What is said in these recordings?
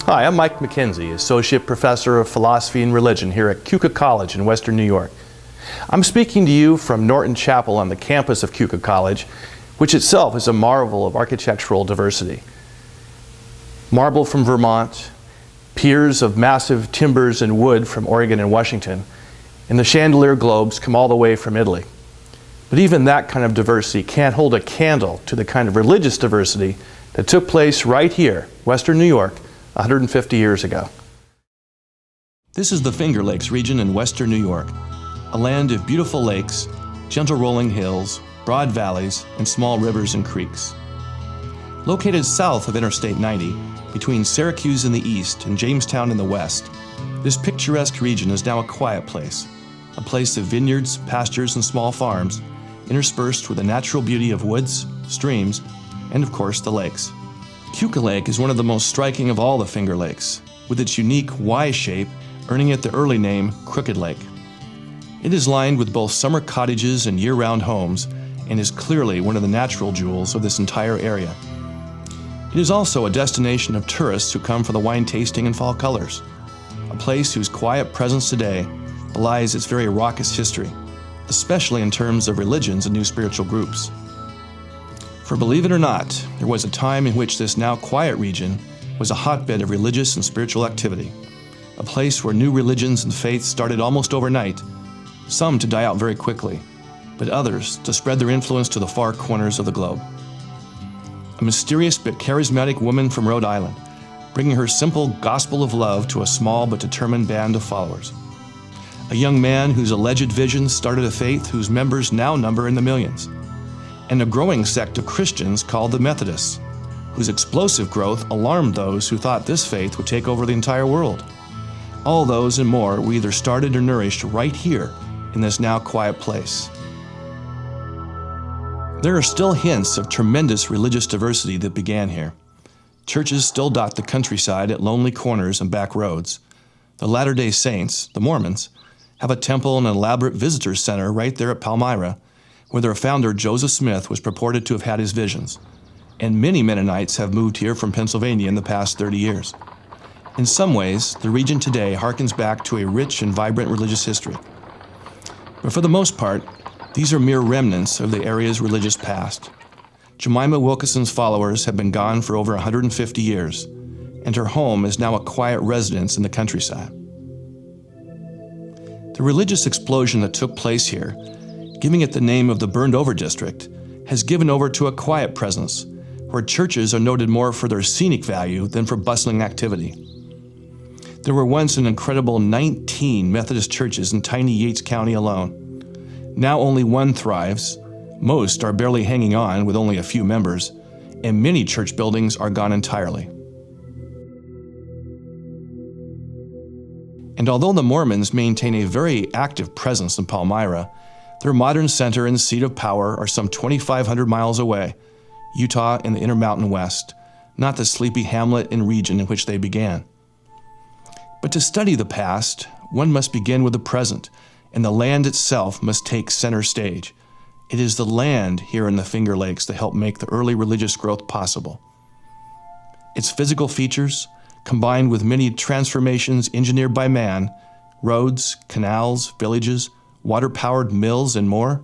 Hi, I'm Mike McKenzie, Associate Professor of Philosophy and Religion here at Keuka College in Western New York. I'm speaking to you from Norton Chapel on the campus of Keuka College, which itself is a marvel of architectural diversity. Marble from Vermont, piers of massive timbers and wood from Oregon and Washington, and the chandelier globes come all the way from Italy. But even that kind of diversity can't hold a candle to the kind of religious diversity that took place right here, Western New York, 150 years ago. This is the Finger Lakes region in Western New York, a land of beautiful lakes, gentle rolling hills, broad valleys, and small rivers and creeks. Located south of Interstate 90, between Syracuse in the east and Jamestown in the west, this picturesque region is now a quiet place of vineyards, pastures, and small farms, interspersed with the natural beauty of woods, streams, and of course the lakes. Keuka Lake is one of the most striking of all the Finger Lakes, with its unique Y shape earning it the early name Crooked Lake. It is lined with both summer cottages and year-round homes and is clearly one of the natural jewels of this entire area. It is also a destination of tourists who come for the wine tasting and fall colors, a place whose quiet presence today belies its very raucous history, especially in terms of religions and new spiritual groups. For believe it or not, there was a time in which this now quiet region was a hotbed of religious and spiritual activity, a place where new religions and faiths started almost overnight, some to die out very quickly, but others to spread their influence to the far corners of the globe. A mysterious but charismatic woman from Rhode Island, bringing her simple gospel of love to a small but determined band of followers. A young man whose alleged visions started a faith whose members now number in the millions. And a growing sect of Christians called the Methodists, whose explosive growth alarmed those who thought this faith would take over the entire world. All those and more were either started or nourished right here in this now quiet place. There are still hints of tremendous religious diversity that began here. Churches still dot the countryside at lonely corners and back roads. The Latter-day Saints, the Mormons, have a temple and an elaborate visitor center right there at Palmyra, where their founder Joseph Smith was purported to have had his visions. And many Mennonites have moved here from Pennsylvania in the past 30 years. In some ways, the region today harkens back to a rich and vibrant religious history. But for the most part, these are mere remnants of the area's religious past. Jemima Wilkinson's followers have been gone for over 150 years, and her home is now a quiet residence in the countryside. The religious explosion that took place here, giving it the name of the Burned-Over District, has given over to a quiet presence, where churches are noted more for their scenic value than for bustling activity. There were once an incredible 19 Methodist churches in tiny Yates County alone. Now only one thrives, most are barely hanging on with only a few members, and many church buildings are gone entirely. And although the Mormons maintain a very active presence in Palmyra, their modern center and seat of power are some 2,500 miles away, Utah in the Intermountain West, not the sleepy hamlet and region in which they began. But to study the past, one must begin with the present, and the land itself must take center stage. It is the land here in the Finger Lakes that helped make the early religious growth possible. Its physical features, combined with many transformations engineered by man, roads, canals, villages, water-powered mills, and more,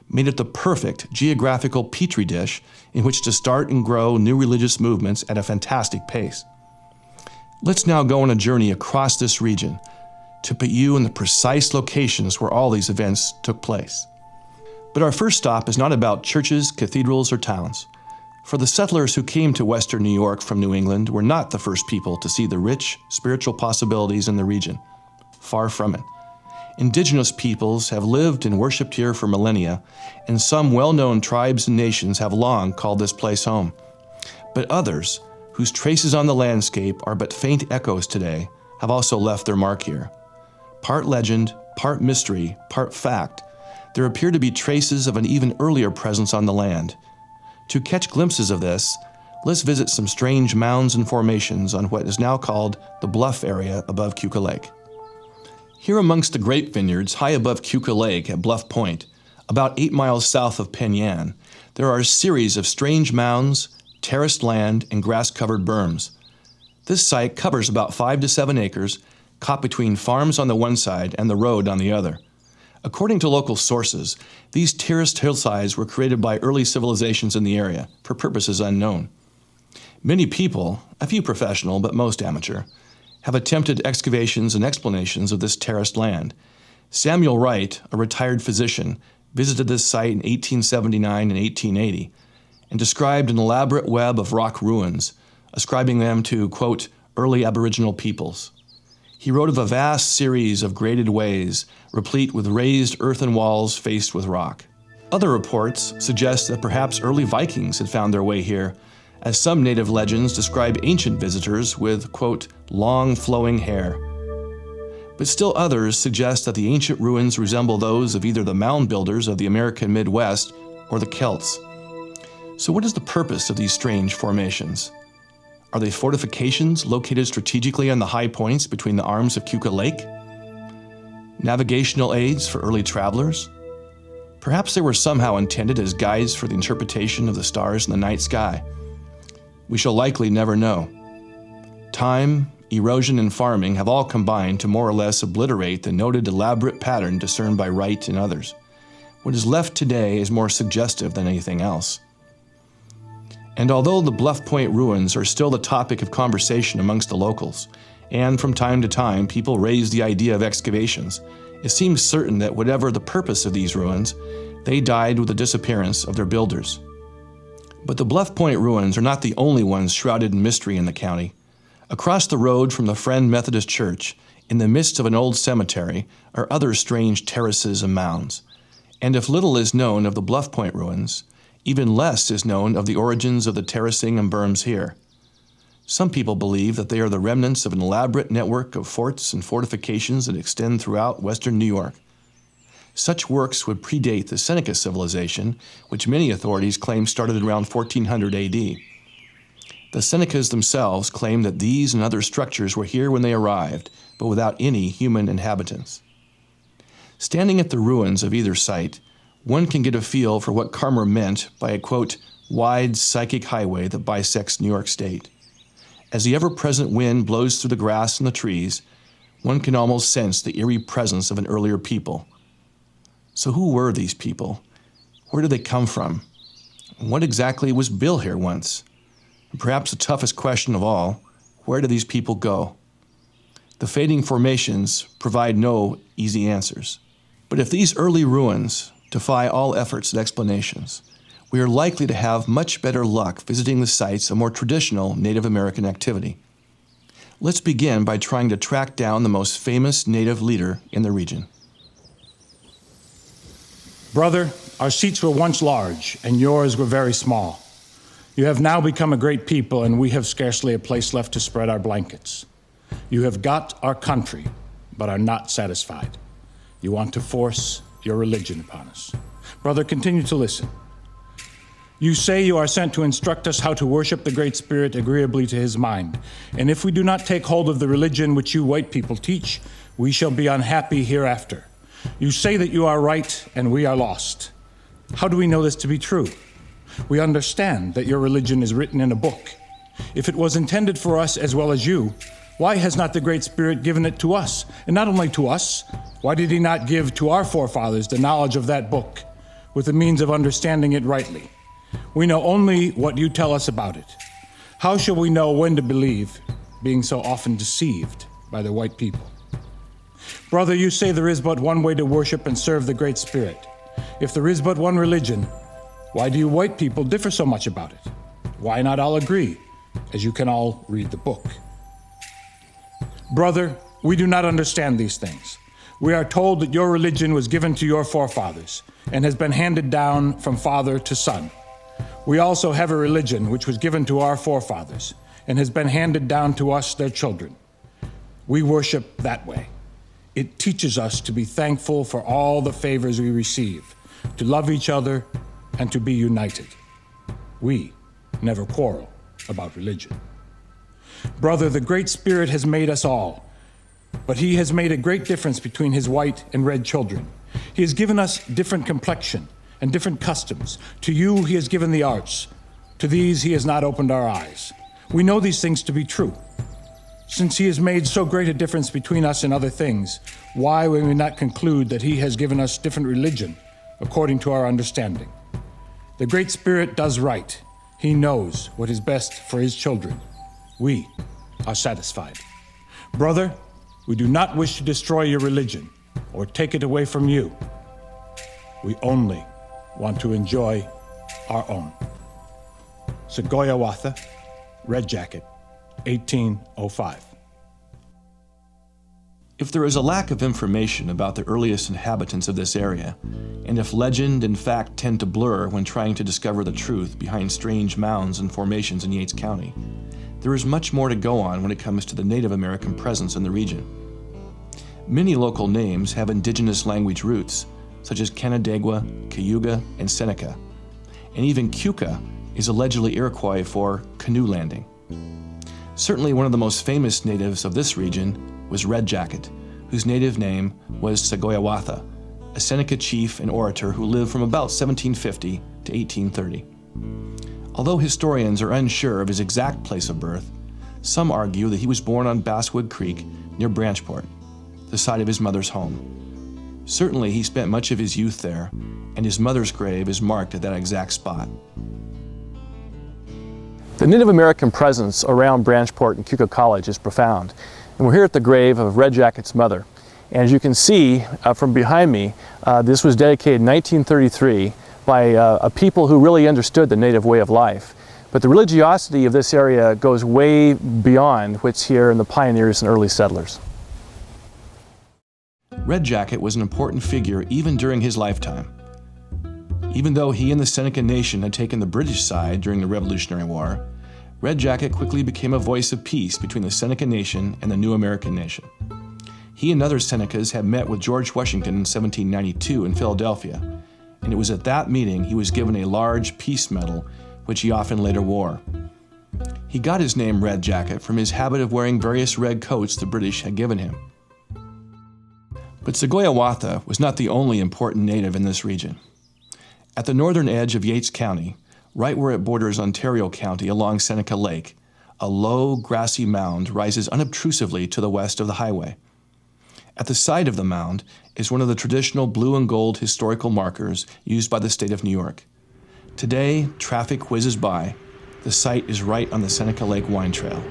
made it the perfect geographical petri dish in which to start and grow new religious movements at a fantastic pace. Let's now go on a journey across this region to put you in the precise locations where all these events took place. But our first stop is not about churches, cathedrals, or towns. For the settlers who came to Western New York from New England were not the first people to see the rich spiritual possibilities in the region. Far from it. Indigenous peoples have lived and worshipped here for millennia, and some well-known tribes and nations have long called this place home. But others, whose traces on the landscape are but faint echoes today, have also left their mark here. Part legend, part mystery, part fact, there appear to be traces of an even earlier presence on the land. To catch glimpses of this, let's visit some strange mounds and formations on what is now called the Bluff area above Keuka Lake. Here amongst the grape vineyards high above Keuka Lake at Bluff Point, about 8 miles south of Penn Yan, there are a series of strange mounds, terraced land, and grass-covered berms. This site covers about 5 to 7 acres, caught between farms on the one side and the road on the other. According to local sources, these terraced hillsides were created by early civilizations in the area for purposes unknown. Many people, a few professional but most amateur, have attempted excavations and explanations of this terraced land. Samuel Wright, a retired physician, visited this site in 1879 and 1880 and described an elaborate web of rock ruins, ascribing them to, quote, early Aboriginal peoples. He wrote of a vast series of graded ways, replete with raised earthen walls faced with rock. Other reports suggest that perhaps early Vikings had found their way here, as some native legends describe ancient visitors with, quote, long flowing hair. But still others suggest that the ancient ruins resemble those of either the mound builders of the American Midwest or the Celts. So what is the purpose of these strange formations? Are they fortifications located strategically on the high points between the arms of Keuka Lake? Navigational aids for early travelers? Perhaps they were somehow intended as guides for the interpretation of the stars in the night sky. We shall likely never know. Time, erosion, and farming have all combined to more or less obliterate the noted elaborate pattern discerned by Wright and others. What is left today is more suggestive than anything else. And although the Bluff Point ruins are still the topic of conversation amongst the locals, and from time to time people raise the idea of excavations, it seems certain that whatever the purpose of these ruins, they died with the disappearance of their builders. But the Bluff Point ruins are not the only ones shrouded in mystery in the county. Across the road from the Friend Methodist Church, in the midst of an old cemetery, are other strange terraces and mounds. And if little is known of the Bluff Point ruins, even less is known of the origins of the terracing and berms here. Some people believe that they are the remnants of an elaborate network of forts and fortifications that extend throughout western New York. Such works would predate the Seneca civilization, which many authorities claim started around 1400 AD. The Senecas themselves claim that these and other structures were here when they arrived, but without any human inhabitants. Standing at the ruins of either site, one can get a feel for what Carmer meant by a, quote, wide psychic highway that bisects New York State. As the ever-present wind blows through the grass and the trees, one can almost sense the eerie presence of an earlier people. So who were these people? Where did they come from? And what exactly was built here once? And perhaps the toughest question of all, where do these people go? The fading formations provide no easy answers. But if these early ruins defy all efforts at explanations, we are likely to have much better luck visiting the sites of more traditional Native American activity. Let's begin by trying to track down the most famous Native leader in the region. Brother, our seats were once large, and yours were very small. You have now become a great people, and we have scarcely a place left to spread our blankets. You have got our country, but are not satisfied. You want to force your religion upon us. Brother, continue to listen. You say you are sent to instruct us how to worship the Great Spirit agreeably to his mind. And if we do not take hold of the religion which you white people teach, we shall be unhappy hereafter. You say that you are right and we are lost. How do we know this to be true? We understand that your religion is written in a book. If it was intended for us as well as you, why has not the Great Spirit given it to us? And not only to us, why did he not give to our forefathers the knowledge of that book with the means of understanding it rightly? We know only what you tell us about it. How shall we know when to believe, being so often deceived by the white people? Brother, you say there is but one way to worship and serve the Great Spirit. If there is but one religion, why do you white people differ so much about it? Why not all agree, as you can all read the book? Brother, we do not understand these things. We are told that your religion was given to your forefathers and has been handed down from father to son. We also have a religion which was given to our forefathers and has been handed down to us, their children. We worship that way. It teaches us to be thankful for all the favors we receive, to love each other, and to be united. We never quarrel about religion. Brother, the Great Spirit has made us all, but he has made a great difference between his white and red children. He has given us different complexion and different customs. To you he has given the arts. To these he has not opened our eyes. We know these things to be true. Since he has made so great a difference between us and other things, why will we not conclude that he has given us different religion according to our understanding? The Great Spirit does right. He knows what is best for his children. We are satisfied. Brother, we do not wish to destroy your religion or take it away from you. We only want to enjoy our own. Segoyawatha, Red Jacket, 1805. If there is a lack of information about the earliest inhabitants of this area, and if legend and fact tend to blur when trying to discover the truth behind strange mounds and formations in Yates County, there is much more to go on when it comes to the Native American presence in the region. Many local names have indigenous language roots, such as Canandaigua, Cayuga, and Seneca, and even Keuka is allegedly Iroquois for canoe landing. Certainly one of the most famous natives of this region was Red Jacket, whose native name was Segoyawatha, a Seneca chief and orator who lived from about 1750 to 1830. Although historians are unsure of his exact place of birth, some argue that he was born on Basswood Creek near Branchport, the site of his mother's home. Certainly he spent much of his youth there, and his mother's grave is marked at that exact spot. The Native American presence around Branchport and Keuka College is profound, and we're here at the grave of Red Jacket's mother. And as you can see from behind me, this was dedicated in 1933 by a people who really understood the Native way of life. But the religiosity of this area goes way beyond what's here in the pioneers and early settlers. Red Jacket was an important figure even during his lifetime. Even though he and the Seneca Nation had taken the British side during the Revolutionary War, Red Jacket quickly became a voice of peace between the Seneca Nation and the new American nation. He and other Senecas had met with George Washington in 1792 in Philadelphia, and it was at that meeting he was given a large peace medal, which he often later wore. He got his name Red Jacket from his habit of wearing various red coats the British had given him. But Segoyawatha was not the only important native in this region. At the northern edge of Yates County, right where it borders Ontario County along Seneca Lake, a low, grassy mound rises unobtrusively to the west of the highway. At the side of the mound is one of the traditional blue and gold historical markers used by the state of New York. Today, traffic whizzes by. The site is right on the Seneca Lake wine trail,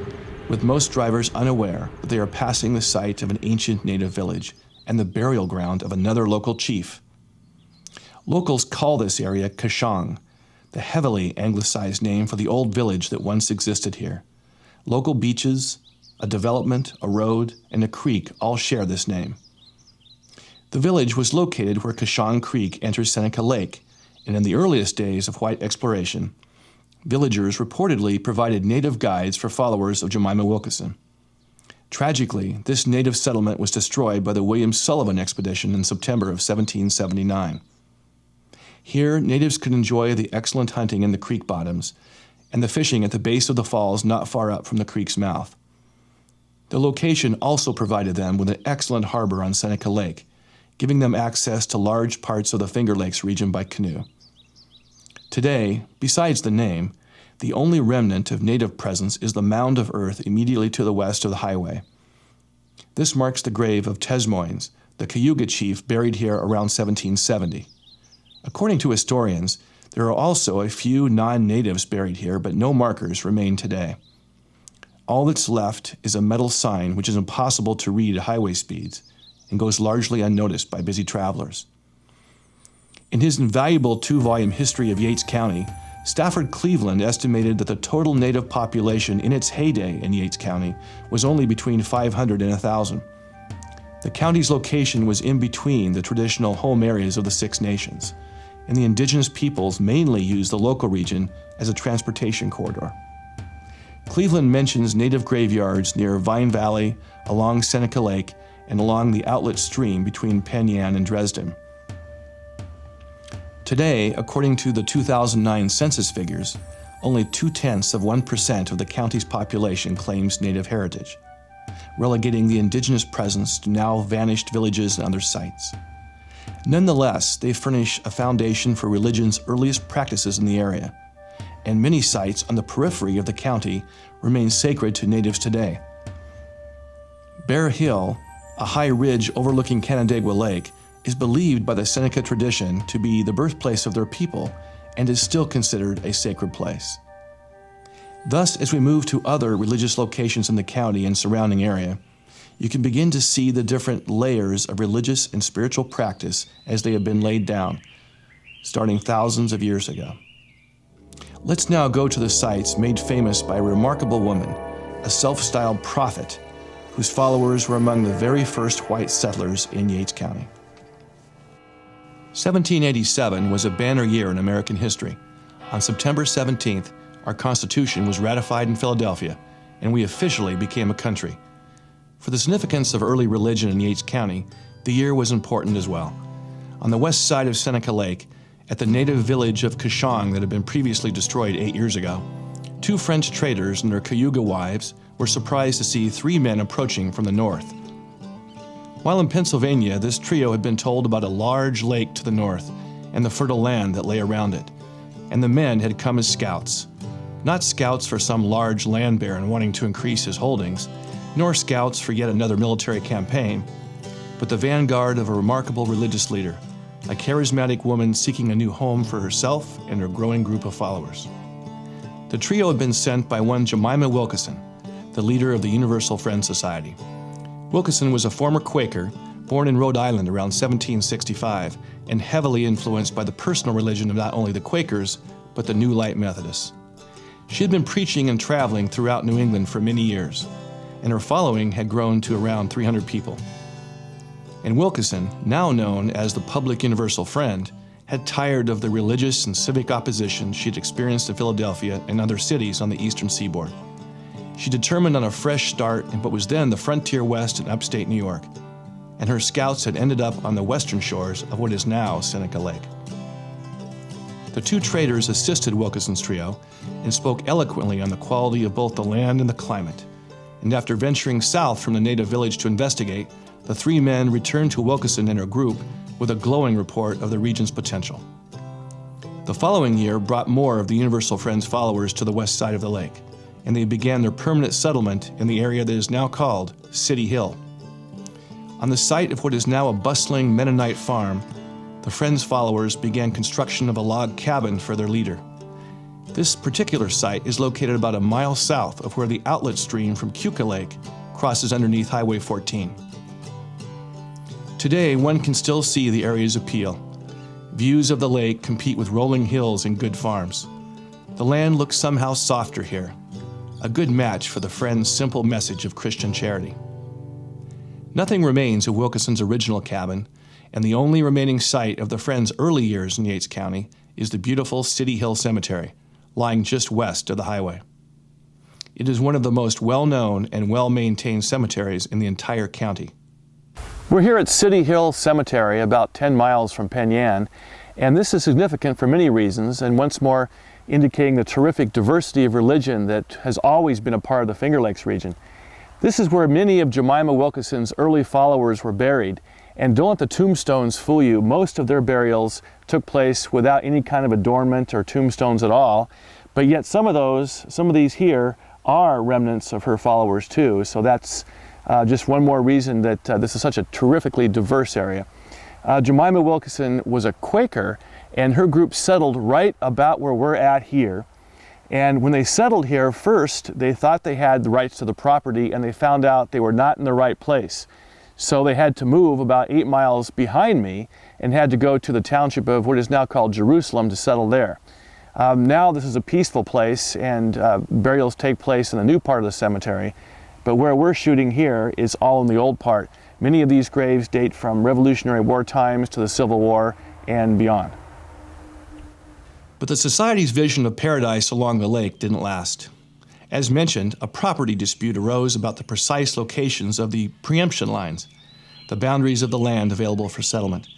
with most drivers unaware that they are passing the site of an ancient native village and the burial ground of another local chief. Locals call this area Cusson, the heavily anglicized name for the old village that once existed here. Local beaches, a development, a road, and a creek all share this name. The village was located where Cusson Creek enters Seneca Lake, and in the earliest days of white exploration, villagers reportedly provided native guides for followers of Jemima Wilkinson. Tragically, this native settlement was destroyed by the William Sullivan expedition in September of 1779. Here, natives could enjoy the excellent hunting in the creek bottoms and the fishing at the base of the falls not far up from the creek's mouth. The location also provided them with an excellent harbor on Seneca Lake, giving them access to large parts of the Finger Lakes region by canoe. Today, besides the name, the only remnant of native presence is the mound of earth immediately to the west of the highway. This marks the grave of Tesmoines, the Cayuga chief buried here around 1770. According to historians, there are also a few non-natives buried here, but no markers remain today. All that's left is a metal sign which is impossible to read at highway speeds and goes largely unnoticed by busy travelers. In his invaluable 2-volume history of Yates County, Stafford Cleveland estimated that the total native population in its heyday in Yates County was only between 500 and 1,000. The county's location was in between the traditional home areas of the Six Nations, and the indigenous peoples mainly used the local region as a transportation corridor. Cleveland mentions native graveyards near Vine Valley, along Seneca Lake, and along the outlet stream between Penn Yan and Dresden. Today, according to the 2009 census figures, only 0.2% of the county's population claims native heritage, relegating the indigenous presence to now vanished villages and other sites. Nonetheless, they furnish a foundation for religion's earliest practices in the area, and many sites on the periphery of the county remain sacred to natives today. Bear Hill, a high ridge overlooking Canandaigua Lake, is believed by the Seneca tradition to be the birthplace of their people and is still considered a sacred place. Thus, as we move to other religious locations in the county and surrounding area, you can begin to see the different layers of religious and spiritual practice as they have been laid down, starting thousands of years ago. Let's now go to the sites made famous by a remarkable woman, a self-styled prophet, whose followers were among the very first white settlers in Yates County. 1787 was a banner year in American history. On September 17th, our Constitution was ratified in Philadelphia, and we officially became a country. For the significance of early religion in Yates County, the year was important as well. On the west side of Seneca Lake, at the native village of Cusson that had been previously destroyed 8 years ago, 2 French traders and their Cayuga wives were surprised to see 3 men approaching from the north. While in Pennsylvania, this trio had been told about a large lake to the north and the fertile land that lay around it, and the men had come as scouts. Not scouts for some large land baron wanting to increase his holdings, nor scouts for yet another military campaign, but the vanguard of a remarkable religious leader, a charismatic woman seeking a new home for herself and her growing group of followers. The trio had been sent by one Jemima Wilkeson, the leader of the Universal Friends Society. Wilkeson was a former Quaker, born in Rhode Island around 1765, and heavily influenced by the personal religion of not only the Quakers, but the New Light Methodists. She had been preaching and traveling throughout New England for many years, and her following had grown to around 300 people. And Wilkeson, now known as the Public Universal Friend, had tired of the religious and civic opposition she had experienced in Philadelphia and other cities on the eastern seaboard. She determined on a fresh start in what was then the frontier west in upstate New York, and her scouts had ended up on the western shores of what is now Seneca Lake. The 2 traders assisted Wilkeson's trio and spoke eloquently on the quality of both the land and the climate, and after venturing south from the native village to investigate, the 3 men returned to Wilkeson and her group with a glowing report of the region's potential. The following year brought more of the Universal Friends followers to the west side of the lake, and they began their permanent settlement in the area that is now called City Hill. On the site of what is now a bustling Mennonite farm, the Friends followers began construction of a log cabin for their leader. This particular site is located about a mile south of where the outlet stream from Keuka Lake crosses underneath Highway 14. Today, one can still see the area's appeal. Views of the lake compete with rolling hills and good farms. The land looks somehow softer here, a good match for the Friends' simple message of Christian charity. Nothing remains of Wilkeson's original cabin, and the only remaining site of the Friends' early years in Yates County is the beautiful City Hill Cemetery, lying just west of the highway. It is one of the most well-known and well-maintained cemeteries in the entire county. We're here at City Hill Cemetery, about 10 miles from Penn Yan, and this is significant for many reasons, and once more indicating the terrific diversity of religion that has always been a part of the Finger Lakes region. This is where many of Jemima Wilkeson's early followers were buried, and don't let the tombstones fool you. Most of their burials took place without any kind of adornment or tombstones at all, but yet some of these here are remnants of her followers too, so that's just one more reason that this is such a terrifically diverse area. Jemima Wilkeson was a Quaker, and her group settled right about where we're at here. And when they settled here, first they thought they had the rights to the property, and they found out they were not in the right place. So they had to move about 8 miles behind me and had to go to the township of what is now called Jerusalem to settle there. Now this is a peaceful place, and burials take place in the new part of the cemetery. But where we're shooting here is all in the old part. Many of these graves date from Revolutionary War times to the Civil War and beyond. But the Society's vision of paradise along the lake didn't last. As mentioned, a property dispute arose about the precise locations of the preemption lines, the boundaries of the land available for settlement.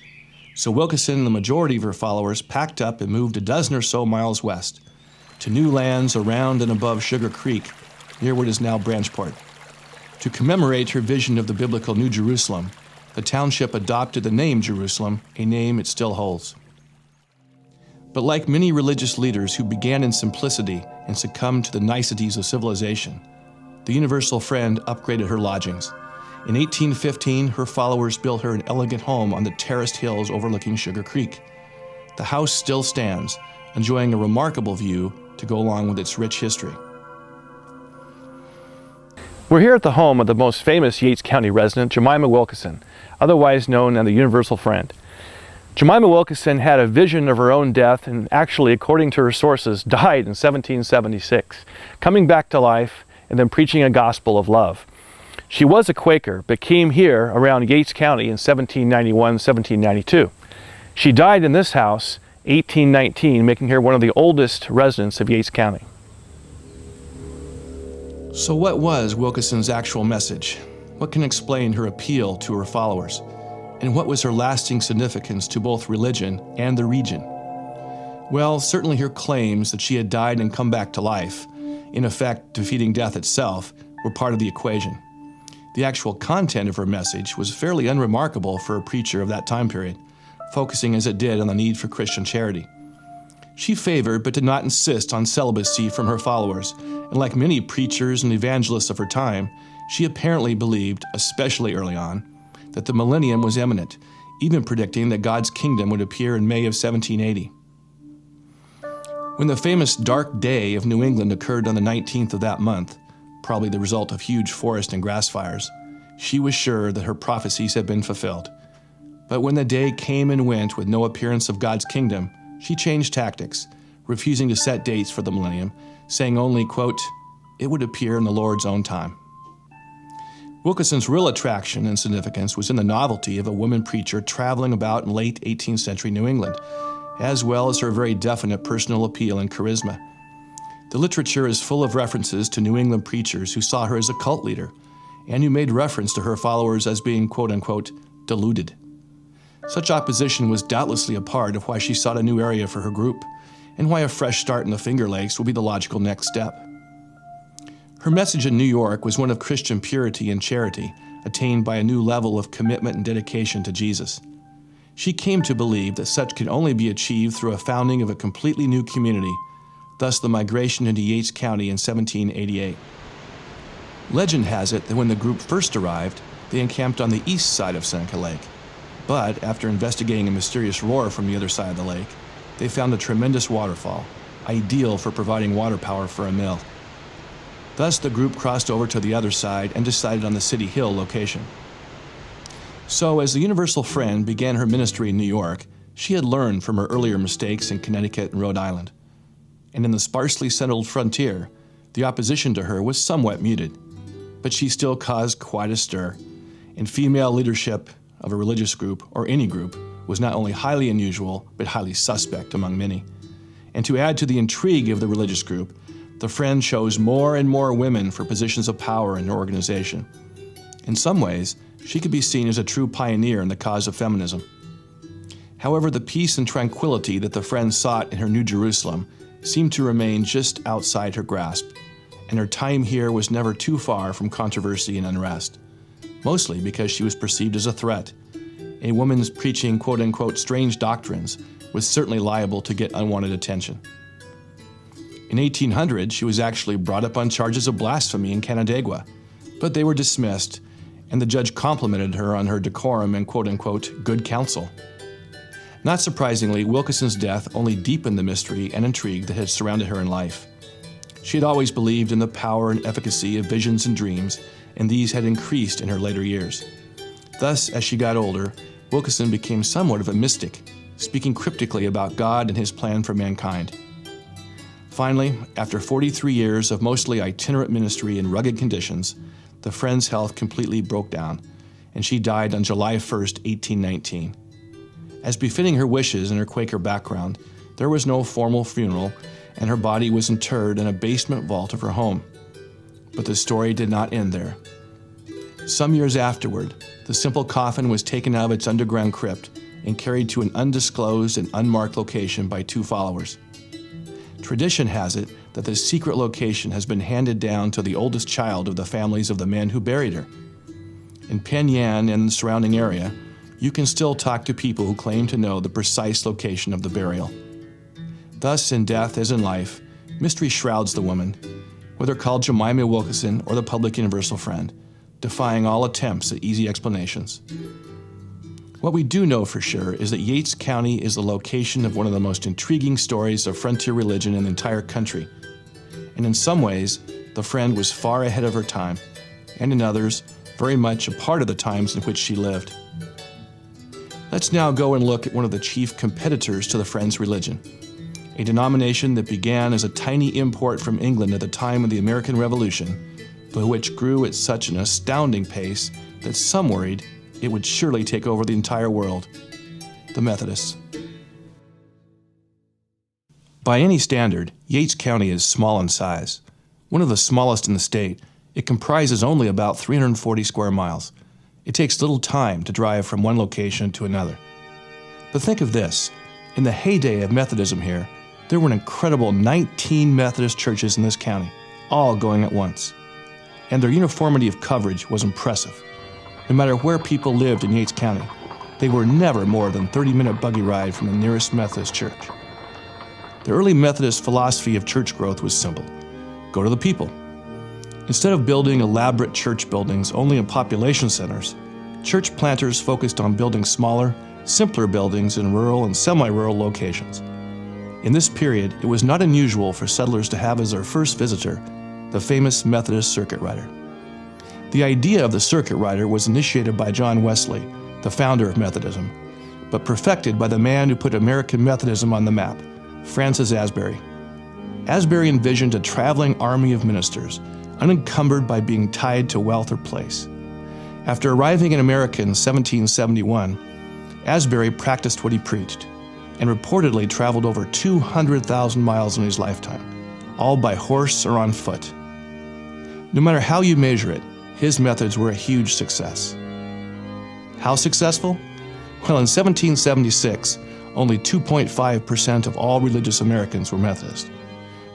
So Wilkeson and the majority of her followers packed up and moved a dozen or so miles west to new lands around and above Sugar Creek, near what is now Branchport. To commemorate her vision of the biblical New Jerusalem, the township adopted the name Jerusalem, a name it still holds. But like many religious leaders who began in simplicity and succumbed to the niceties of civilization, the Universal Friend upgraded her lodgings, In 1815, her followers built her an elegant home on the terraced hills overlooking Sugar Creek. The house still stands, enjoying a remarkable view to go along with its rich history. We're here at the home of the most famous Yates County resident, Jemima Wilkeson, otherwise known as the Universal Friend. Jemima Wilkeson had a vision of her own death and actually, according to her sources, died in 1776, coming back to life and then preaching a gospel of love. She was a Quaker, but came here around Yates County in 1791-1792. She died in this house 1819, making her one of the oldest residents of Yates County. So what was Wilkeson's actual message? What can explain her appeal to her followers? And what was her lasting significance to both religion and the region? Well, certainly her claims that she had died and come back to life, in effect defeating death itself, were part of the equation. The actual content of her message was fairly unremarkable for a preacher of that time period, focusing as it did on the need for Christian charity. She favored but did not insist on celibacy from her followers, and like many preachers and evangelists of her time, she apparently believed, especially early on, that the millennium was imminent, even predicting that God's kingdom would appear in May of 1780. When the famous Dark Day of New England occurred on the 19th of that month, probably the result of huge forest and grass fires, she was sure that her prophecies had been fulfilled. But when the day came and went with no appearance of God's kingdom, she changed tactics, refusing to set dates for the millennium, saying only, quote, "It would appear in the Lord's own time." Wilkeson's real attraction and significance was in the novelty of a woman preacher traveling about in late 18th century New England, as well as her very definite personal appeal and charisma. The literature is full of references to New England preachers who saw her as a cult leader and who made reference to her followers as being, quote-unquote, deluded. Such opposition was doubtlessly a part of why she sought a new area for her group and why a fresh start in the Finger Lakes would be the logical next step. Her message in New York was one of Christian purity and charity, attained by a new level of commitment and dedication to Jesus. She came to believe that such could only be achieved through a founding of a completely new community, thus the migration into Yates County in 1788. Legend has it that when the group first arrived, they encamped on the east side of Seneca Lake. But after investigating a mysterious roar from the other side of the lake, they found a tremendous waterfall, ideal for providing water power for a mill. Thus, the group crossed over to the other side and decided on the City Hill location. So, as the Universal Friend began her ministry in New York, she had learned from her earlier mistakes in Connecticut and Rhode Island. And in the sparsely settled frontier, the opposition to her was somewhat muted, but she still caused quite a stir, and female leadership of a religious group, or any group, was not only highly unusual, but highly suspect among many. And to add to the intrigue of the religious group, the Friend chose more and more women for positions of power in her organization. In some ways, she could be seen as a true pioneer in the cause of feminism. However, the peace and tranquility that the Friend sought in her New Jerusalem seemed to remain just outside her grasp, and her time here was never too far from controversy and unrest, mostly because she was perceived as a threat. A woman's preaching quote-unquote strange doctrines was certainly liable to get unwanted attention. In 1800, she was actually brought up on charges of blasphemy in Canandaigua, but they were dismissed, and the judge complimented her on her decorum and quote-unquote good counsel. Not surprisingly, Wilkeson's death only deepened the mystery and intrigue that had surrounded her in life. She had always believed in the power and efficacy of visions and dreams, and these had increased in her later years. Thus, as she got older, Wilkeson became somewhat of a mystic, speaking cryptically about God and his plan for mankind. Finally, after 43 years of mostly itinerant ministry in rugged conditions, the Friend's health completely broke down, and she died on July 1st, 1819. As befitting her wishes and her Quaker background, there was no formal funeral, and her body was interred in a basement vault of her home. But the story did not end there. Some years afterward, the simple coffin was taken out of its underground crypt and carried to an undisclosed and unmarked location by two followers. Tradition has it that this secret location has been handed down to the oldest child of the families of the men who buried her. In Penn Yan and the surrounding area, you can still talk to people who claim to know the precise location of the burial. Thus, in death as in life, mystery shrouds the woman. Whether called Jemima Wilkeson or the public Universal Friend, defying all attempts at easy explanations. What we do know for sure is that Yates County is the location of one of the most intriguing stories of frontier religion in the entire country. And in some ways, the friend was far ahead of her time, and in others, very much a part of the times in which she lived. Let's now go and look at one of the chief competitors to the Friend's religion, a denomination that began as a tiny import from England at the time of the American Revolution, but which grew at such an astounding pace that some worried it would surely take over the entire world: the Methodists. By any standard, Yates County is small in size. One of the smallest in the state, it comprises only about 340 square miles. It takes little time to drive from one location to another. But think of this. In the heyday of Methodism here, there were an incredible 19 Methodist churches in this county, all going at once. And their uniformity of coverage was impressive. No matter where people lived in Yates County, they were never more than a 30-minute buggy ride from the nearest Methodist church. The early Methodist philosophy of church growth was simple: go to the people. Instead of building elaborate church buildings only in population centers, church planters focused on building smaller, simpler buildings in rural and semi-rural locations. In this period, it was not unusual for settlers to have as their first visitor the famous Methodist circuit rider. The idea of the circuit rider was initiated by John Wesley, the founder of Methodism, but perfected by the man who put American Methodism on the map, Francis Asbury. Asbury envisioned a traveling army of ministers, unencumbered by being tied to wealth or place. After arriving in America in 1771, Asbury practiced what he preached, and reportedly traveled over 200,000 miles in his lifetime, all by horse or on foot. No matter how you measure it, his methods were a huge success. How successful? Well, in 1776, only 2.5% of all religious Americans were Methodist.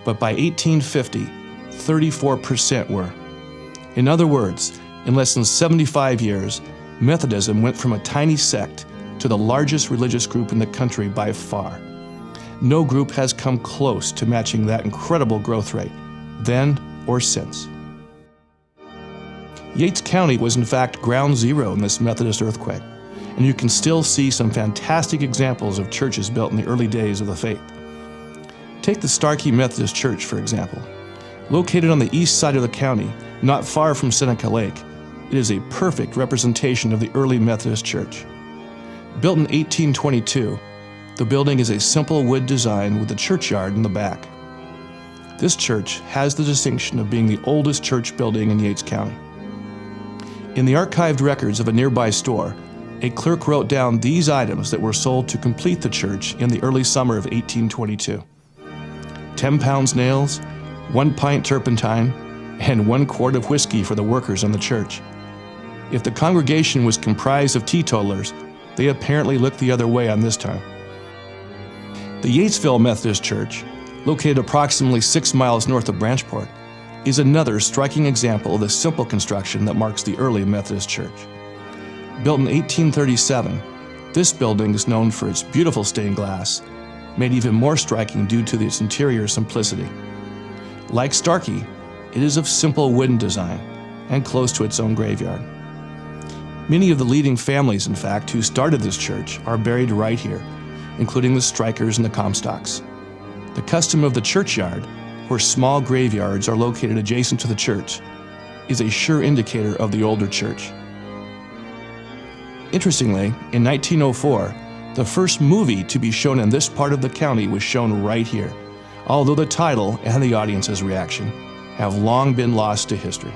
But by 1850, 34% were. In other words, in less than 75 years, Methodism went from a tiny sect to the largest religious group in the country by far. No group has come close to matching that incredible growth rate, then or since. Yates County was in fact ground zero in this Methodist earthquake, and you can still see some fantastic examples of churches built in the early days of the faith. Take the Starkey Methodist Church, for example. Located on the east side of the county, not far from Seneca Lake, it is a perfect representation of the early Methodist church. Built in 1822, the building is a simple wood design with a churchyard in the back. This church has the distinction of being the oldest church building in Yates County. In the archived records of a nearby store, a clerk wrote down these items that were sold to complete the church in the early summer of 1822. 10 pounds nails, 1 pint turpentine, and 1 quart of whiskey for the workers on the church. If the congregation was comprised of teetotalers, they apparently looked the other way on this time. The Yatesville Methodist Church, located approximately 6 miles north of Branchport, is another striking example of the simple construction that marks the early Methodist church. Built in 1837, this building is known for its beautiful stained glass, made even more striking due to its interior simplicity. Like Starkey, it is of simple wooden design and close to its own graveyard. Many of the leading families, in fact, who started this church are buried right here, including the Strikers and the Comstocks. The custom of the churchyard, where small graveyards are located adjacent to the church, is a sure indicator of the older church. Interestingly, in 1904, the first movie to be shown in this part of the county was shown right here, although the title and the audience's reaction have long been lost to history.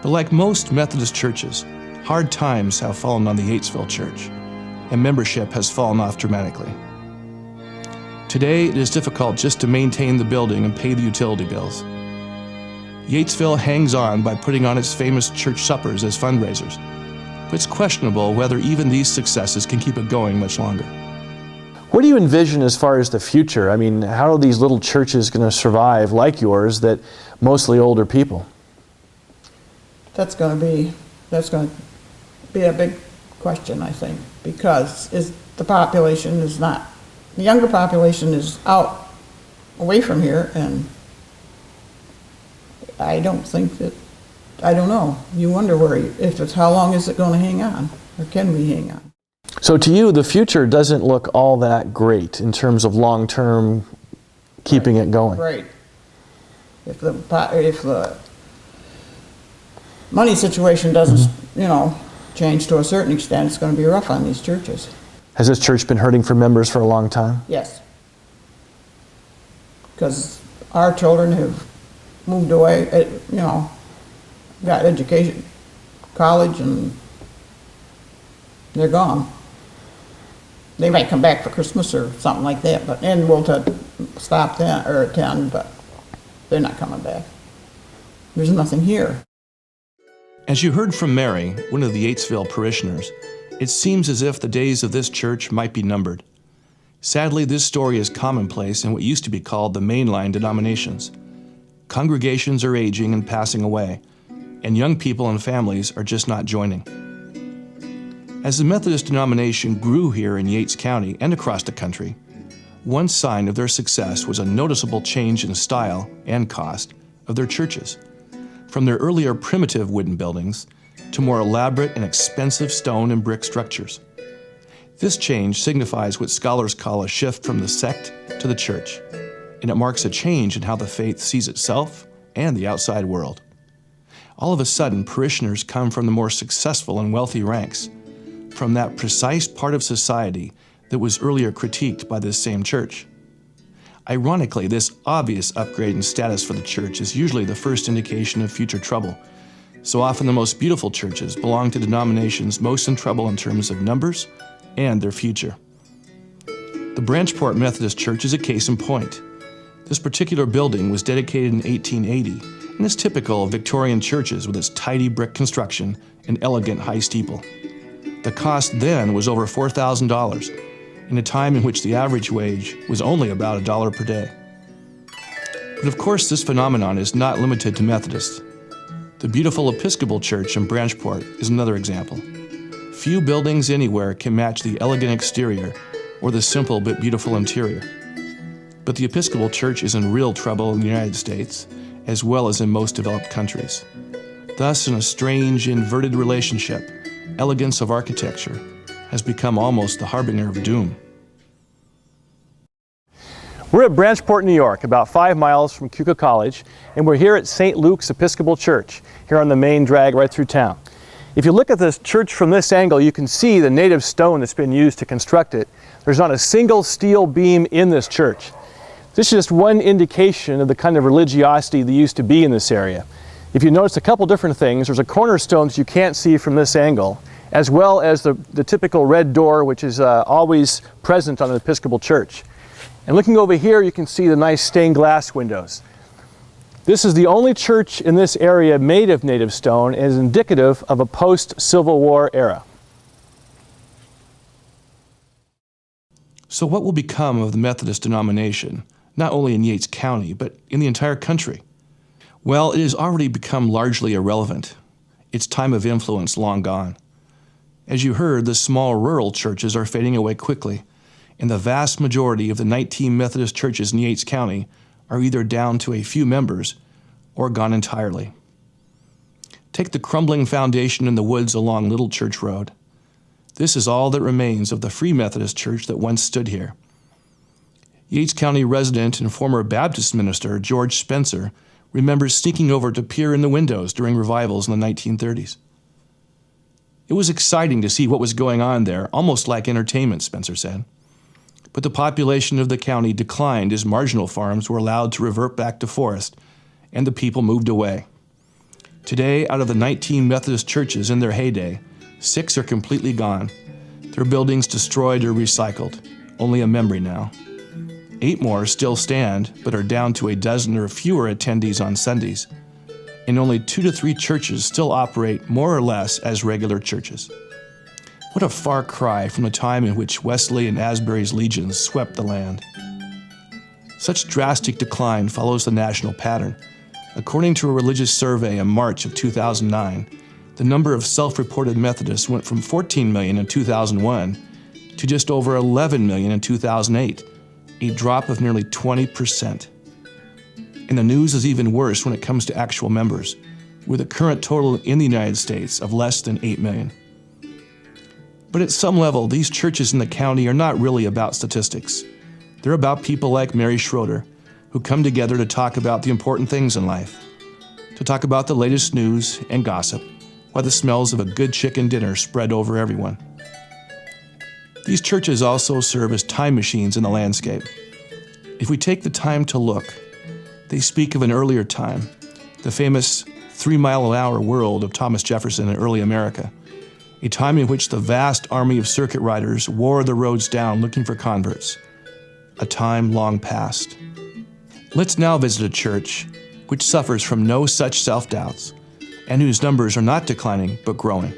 But like most Methodist churches, hard times have fallen on the Yatesville Church, and membership has fallen off dramatically. Today, it is difficult just to maintain the building and pay the utility bills. Yatesville hangs on by putting on its famous church suppers as fundraisers, but it's questionable whether even these successes can keep it going much longer. What do you envision as far as the future? I mean, how are these little churches going to survive like yours that mostly older people? That's going to be a big question, I think, because the younger population is out away from here, and I don't think that I don't know. You wonder if it's how long is it going to hang on, or can we hang on? So to you, the future doesn't look all that great in terms of long-term keeping it going. Right. If the money situation doesn't, change to a certain extent, it's going to be rough on these churches. Has this church been hurting for members for a long time? Yes. Because our children have moved away, got education, college, and they're gone. They might come back for Christmas or something like that, and we'll stop then or attend, but they're not coming back. There's nothing here. As you heard from Mary, one of the Yatesville parishioners, it seems as if the days of this church might be numbered. Sadly, this story is commonplace in what used to be called the mainline denominations. Congregations are aging and passing away, and young people and families are just not joining. As the Methodist denomination grew here in Yates County and across the country, one sign of their success was a noticeable change in style and cost of their churches, from their earlier primitive wooden buildings to more elaborate and expensive stone and brick structures. This change signifies what scholars call a shift from the sect to the church, and it marks a change in how the faith sees itself and the outside world. All of a sudden, parishioners come from the more successful and wealthy ranks, from that precise part of society that was earlier critiqued by this same church. Ironically, this obvious upgrade in status for the church is usually the first indication of future trouble. So often the most beautiful churches belong to denominations most in trouble in terms of numbers and their future. The Branchport Methodist Church is a case in point. This particular building was dedicated in 1880 and is typical of Victorian churches with its tidy brick construction and elegant high steeple. The cost then was over $4,000, in a time in which the average wage was only about $1 per day. But of course, this phenomenon is not limited to Methodists. The beautiful Episcopal Church in Branchport is another example. Few buildings anywhere can match the elegant exterior or the simple but beautiful interior. But the Episcopal Church is in real trouble in the United States, as well as in most developed countries. Thus, in a strange, inverted relationship, elegance of architecture has become almost the harbinger of doom. We're at Branchport, New York, about 5 miles from Keuka College, and we're here at St. Luke's Episcopal Church, here on the main drag right through town. If you look at this church from this angle, you can see the native stone that's been used to construct it. There's not a single steel beam in this church. This is just one indication of the kind of religiosity that used to be in this area. If you notice a couple different things, there's a cornerstone that you can't see from this angle, as well as the typical red door, which is always present on an Episcopal church. And looking over here, you can see the nice stained glass windows. This is the only church in this area made of native stone and is indicative of a post-Civil War era. So what will become of the Methodist denomination, not only in Yates County, but in the entire country? Well, it has already become largely irrelevant. Its time of influence long gone. As you heard, the small rural churches are fading away quickly, and the vast majority of the 19 Methodist churches in Yates County are either down to a few members or gone entirely. Take the crumbling foundation in the woods along Little Church Road. This is all that remains of the Free Methodist Church that once stood here. Yates County resident and former Baptist minister George Spencer remembers sneaking over to peer in the windows during revivals in the 1930s. It was exciting to see what was going on there, almost like entertainment, Spencer said. But the population of the county declined as marginal farms were allowed to revert back to forest, and the people moved away. Today, out of the 19 Methodist churches in their heyday, 6 are completely gone, their buildings destroyed or recycled, only a memory now. 8 more still stand, but are down to a dozen or fewer attendees on Sundays, and only 2 to 3 churches still operate more or less as regular churches. What a far cry from the time in which Wesley and Asbury's legions swept the land. Such drastic decline follows the national pattern. According to a religious survey in March of 2009, the number of self-reported Methodists went from 14 million in 2001 to just over 11 million in 2008, a drop of nearly 20%. And the news is even worse when it comes to actual members. with a current total in the United States of less than 8 million. But at some level, these churches in the county are not really about statistics. They're about people like Mary Schroeder, who come together to talk about the important things in life, to talk about the latest news and gossip, while the smells of a good chicken dinner spread over everyone. These churches also serve as time machines in the landscape. If we take the time to look, they speak of an earlier time, the famous 3-mile-an-hour world of Thomas Jefferson in early America, a time in which the vast army of circuit riders wore the roads down looking for converts, a time long past. Let's now visit a church which suffers from no such self-doubts and whose numbers are not declining but growing.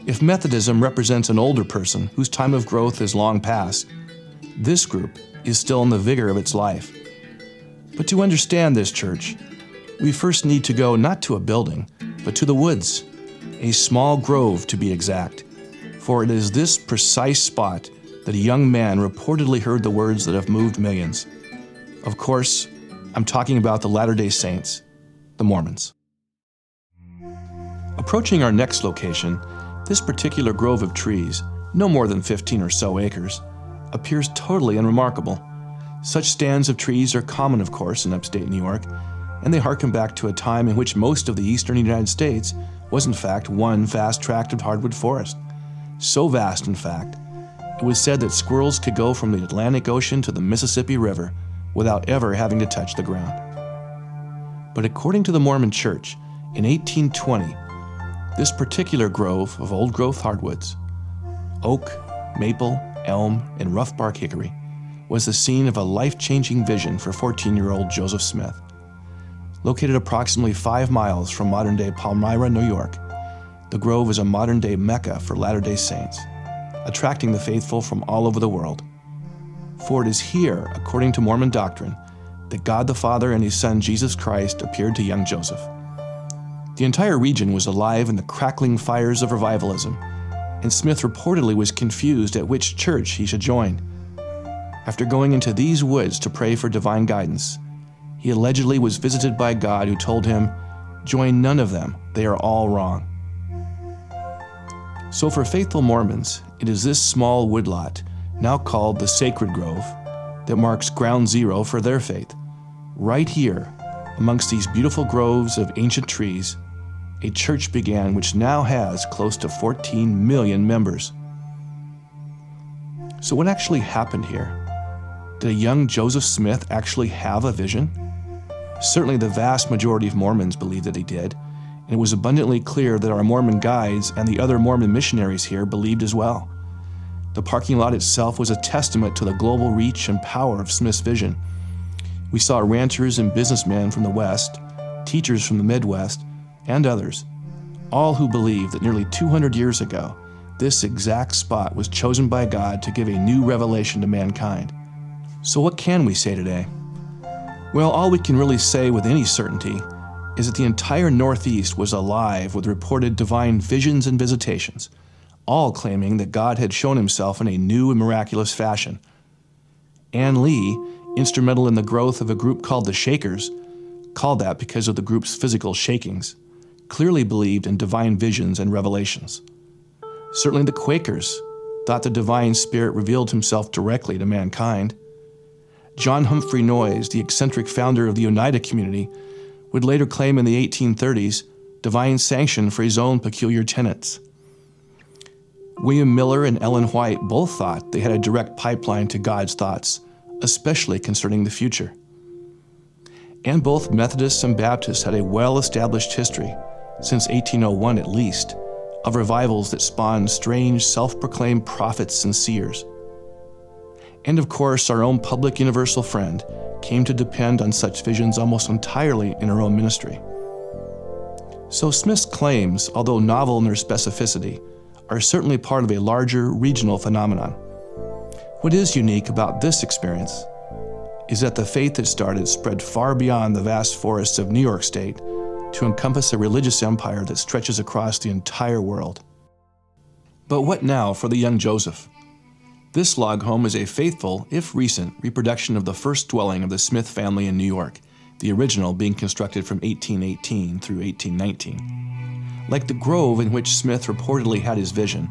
If Methodism represents an older person whose time of growth is long past, this group is still in the vigor of its life. But to understand this church, we first need to go not to a building, but to the woods, a small grove to be exact, for it is this precise spot that a young man reportedly heard the words that have moved millions. Of course, I'm talking about the Latter-day Saints, the Mormons. Approaching our next location, this particular grove of trees, no more than 15 or so acres, appears totally unremarkable. Such stands of trees are common, of course, in upstate New York, and they harken back to a time in which most of the eastern United States was in fact one vast tract of hardwood forest. So vast, in fact, it was said that squirrels could go from the Atlantic Ocean to the Mississippi River without ever having to touch the ground. But according to the Mormon Church, in 1820, this particular grove of old-growth hardwoods, oak, maple, elm, and rough-bark hickory, was the scene of a life-changing vision for 14-year-old Joseph Smith. Located approximately 5 miles from modern-day Palmyra, New York, the grove is a modern-day Mecca for Latter-day Saints, attracting the faithful from all over the world. For it is here, according to Mormon doctrine, that God the Father and His Son Jesus Christ appeared to young Joseph. The entire region was alive in the crackling fires of revivalism, and Smith reportedly was confused at which church he should join. After going into these woods to pray for divine guidance, he allegedly was visited by God, who told him, "Join none of them, they are all wrong." So for faithful Mormons, it is this small woodlot, now called the Sacred Grove, that marks ground zero for their faith. Right here, amongst these beautiful groves of ancient trees, a church began which now has close to 14 million members. So what actually happened here? Did a young Joseph Smith actually have a vision? Certainly the vast majority of Mormons believe that he did, and it was abundantly clear that our Mormon guides and the other Mormon missionaries here believed as well. The parking lot itself was a testament to the global reach and power of Smith's vision. We saw ranchers and businessmen from the West, teachers from the Midwest, and others, all who believed that nearly 200 years ago, this exact spot was chosen by God to give a new revelation to mankind. So what can we say today? Well, all we can really say with any certainty is that the entire Northeast was alive with reported divine visions and visitations, all claiming that God had shown Himself in a new and miraculous fashion. Ann Lee, instrumental in the growth of a group called the Shakers, called that because of the group's physical shakings, clearly believed in divine visions and revelations. Certainly the Quakers thought the divine spirit revealed Himself directly to mankind. John Humphrey Noyes, the eccentric founder of the Oneida community, would later claim in the 1830s divine sanction for his own peculiar tenets. William Miller and Ellen White both thought they had a direct pipeline to God's thoughts, especially concerning the future. And both Methodists and Baptists had a well-established history, since 1801 at least, of revivals that spawned strange self-proclaimed prophets and seers. And of course, our own public universal friend came to depend on such visions almost entirely in her own ministry. So Smith's claims, although novel in their specificity, are certainly part of a larger regional phenomenon. What is unique about this experience is that the faith that started spread far beyond the vast forests of New York State to encompass a religious empire that stretches across the entire world. But what now for the young Joseph? This log home is a faithful, if recent, reproduction of the first dwelling of the Smith family in New York, the original being constructed from 1818 through 1819. Like the grove in which Smith reportedly had his vision,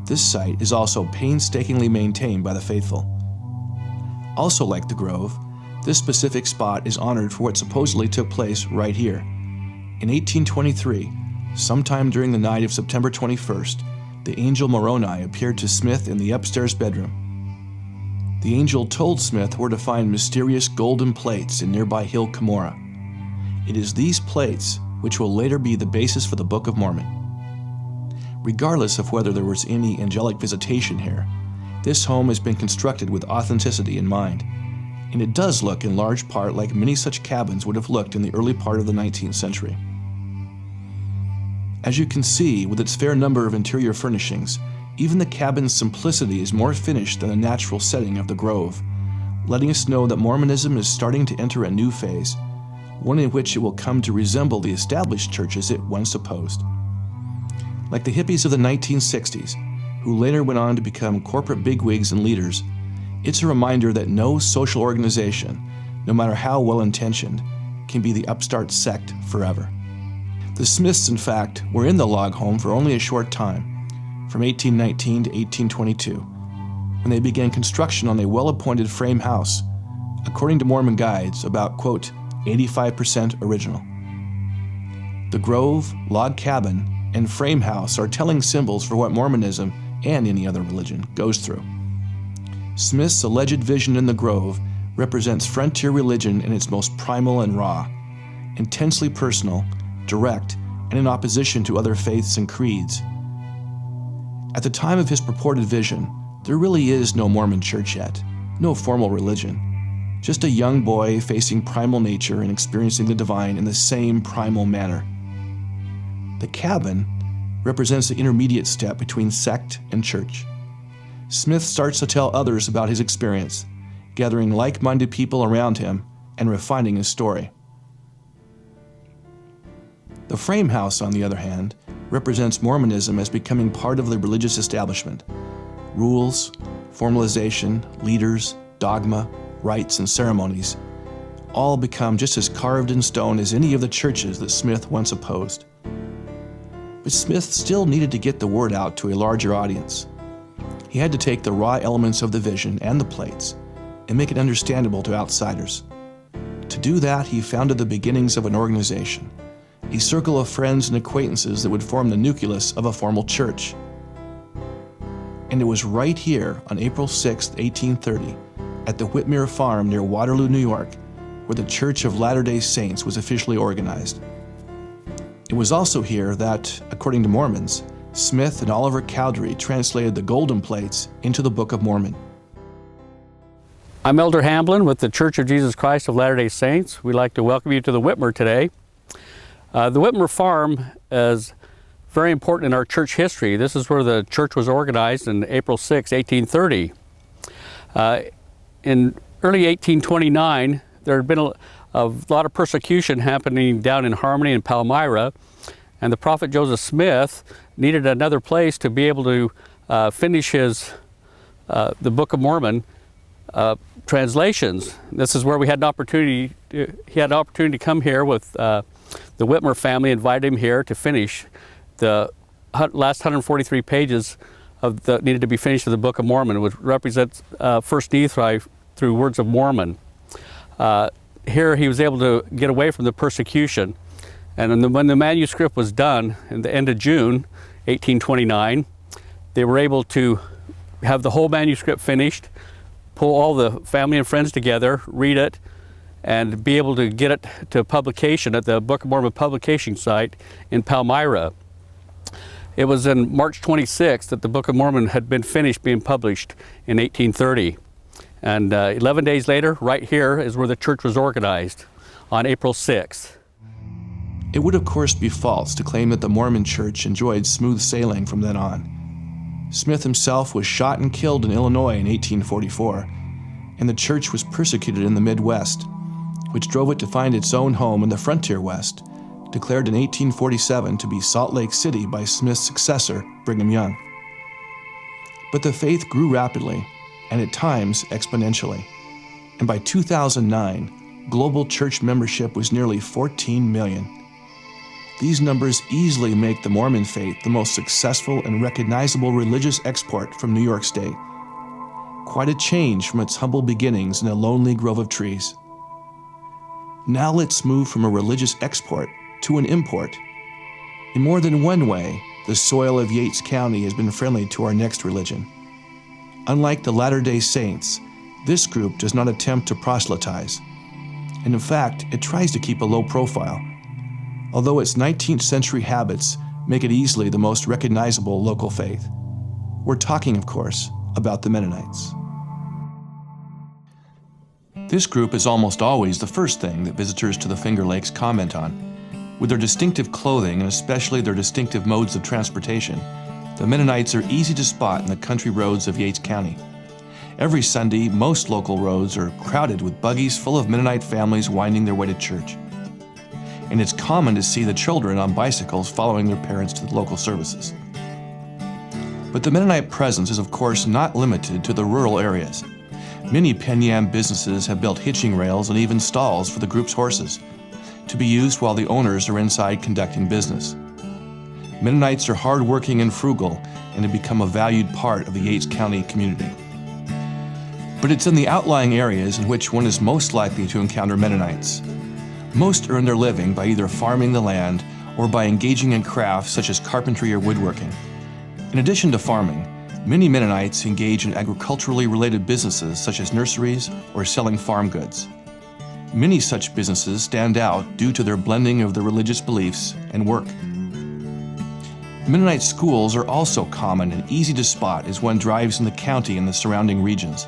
this site is also painstakingly maintained by the faithful. Also like the grove, this specific spot is honored for what supposedly took place right here. In 1823, sometime during the night of September 21st, the angel Moroni appeared to Smith in the upstairs bedroom. The angel told Smith where to find mysterious golden plates in nearby Hill Cumorah. It is these plates which will later be the basis for the Book of Mormon. Regardless of whether there was any angelic visitation here, this home has been constructed with authenticity in mind, and it does look in large part like many such cabins would have looked in the early part of the 19th century. As you can see, with its fair number of interior furnishings, even the cabin's simplicity is more finished than the natural setting of the grove, letting us know that Mormonism is starting to enter a new phase, one in which it will come to resemble the established churches it once opposed. Like the hippies of the 1960s, who later went on to become corporate bigwigs and leaders, it's a reminder that no social organization, no matter how well-intentioned, can be the upstart sect forever. The Smiths, in fact, were in the log home for only a short time, from 1819 to 1822, when they began construction on a well-appointed frame house, according to Mormon guides, about, quote, 85% original. The grove, log cabin, and frame house are telling symbols for what Mormonism, and any other religion, goes through. Smith's alleged vision in the grove represents frontier religion in its most primal and raw, intensely personal, direct, and in opposition to other faiths and creeds. At the time of his purported vision, there really is no Mormon church yet, no formal religion, just a young boy facing primal nature and experiencing the divine in the same primal manner. The cabin represents the intermediate step between sect and church. Smith starts to tell others about his experience, gathering like-minded people around him and refining his story. The frame house, on the other hand, represents Mormonism as becoming part of the religious establishment. Rules, formalization, leaders, dogma, rites, and ceremonies all become just as carved in stone as any of the churches that Smith once opposed. But Smith still needed to get the word out to a larger audience. He had to take the raw elements of the vision and the plates and make it understandable to outsiders. To do that, he founded the beginnings of an organization, a circle of friends and acquaintances that would form the nucleus of a formal church. And it was right here on April 6, 1830, at the Whitmere Farm near Waterloo, New York, where the Church of Latter-day Saints was officially organized. It was also here that, according to Mormons, Smith and Oliver Cowdery translated the golden plates into the Book of Mormon. I'm Elder Hamblin with the Church of Jesus Christ of Latter-day Saints. We'd like to welcome you to the Whitmere today. The Whitmere Farm is very important in our church history. This is where the church was organized on April 6, 1830. In early 1829, there had been a lot of persecution happening down in Harmony and Palmyra, and the prophet Joseph Smith needed another place to be able to finish his the Book of Mormon translations. This is where we had an opportunity. He had an opportunity to come here with the Whitmere family, invited him here to finish the last 143 pages of that needed to be finished of the Book of Mormon, which represents First Nephi through Words of Mormon. Here he was able to get away from the persecution, and when the manuscript was done in the end of June 1829, they were able to have the whole manuscript finished, pull all the family and friends together, read it, and be able to get it to publication at the Book of Mormon publication site in Palmyra. It was on March 26th that the Book of Mormon had been finished being published in 1830. And 11 days later, right here is where the church was organized, on April 6th. It would of course be false to claim that the Mormon Church enjoyed smooth sailing from then on. Smith himself was shot and killed in Illinois in 1844, and the church was persecuted in the Midwest, which drove it to find its own home in the frontier West, declared in 1847 to be Salt Lake City by Smith's successor, Brigham Young. But the faith grew rapidly, and at times exponentially, and by 2009, global church membership was nearly 14 million. These numbers easily make the Mormon faith the most successful and recognizable religious export from New York State. Quite a change from its humble beginnings in a lonely grove of trees. Now let's move from a religious export to an import. In more than one way, the soil of Yates County has been friendly to our next religion. Unlike the Latter-day Saints, this group does not attempt to proselytize. And in fact, it tries to keep a low profile, although its 19th century habits make it easily the most recognizable local faith. We're talking, of course, about the Mennonites. This group is almost always the first thing that visitors to the Finger Lakes comment on. With their distinctive clothing and especially their distinctive modes of transportation, the Mennonites are easy to spot in the country roads of Yates County. Every Sunday, most local roads are crowded with buggies full of Mennonite families winding their way to church. And it's common to see the children on bicycles following their parents to the local services. But the Mennonite presence is of course not limited to the rural areas. Many Penyam businesses have built hitching rails and even stalls for the group's horses, to be used while the owners are inside conducting business. Mennonites are hardworking and frugal and have become a valued part of the Yates County community. But it's in the outlying areas in which one is most likely to encounter Mennonites. Most earn their living by either farming the land or by engaging in crafts such as carpentry or woodworking. In addition to farming, many Mennonites engage in agriculturally related businesses such as nurseries or selling farm goods. Many such businesses stand out due to their blending of their religious beliefs and work. Mennonite schools are also common and easy to spot as one drives in the county and the surrounding regions.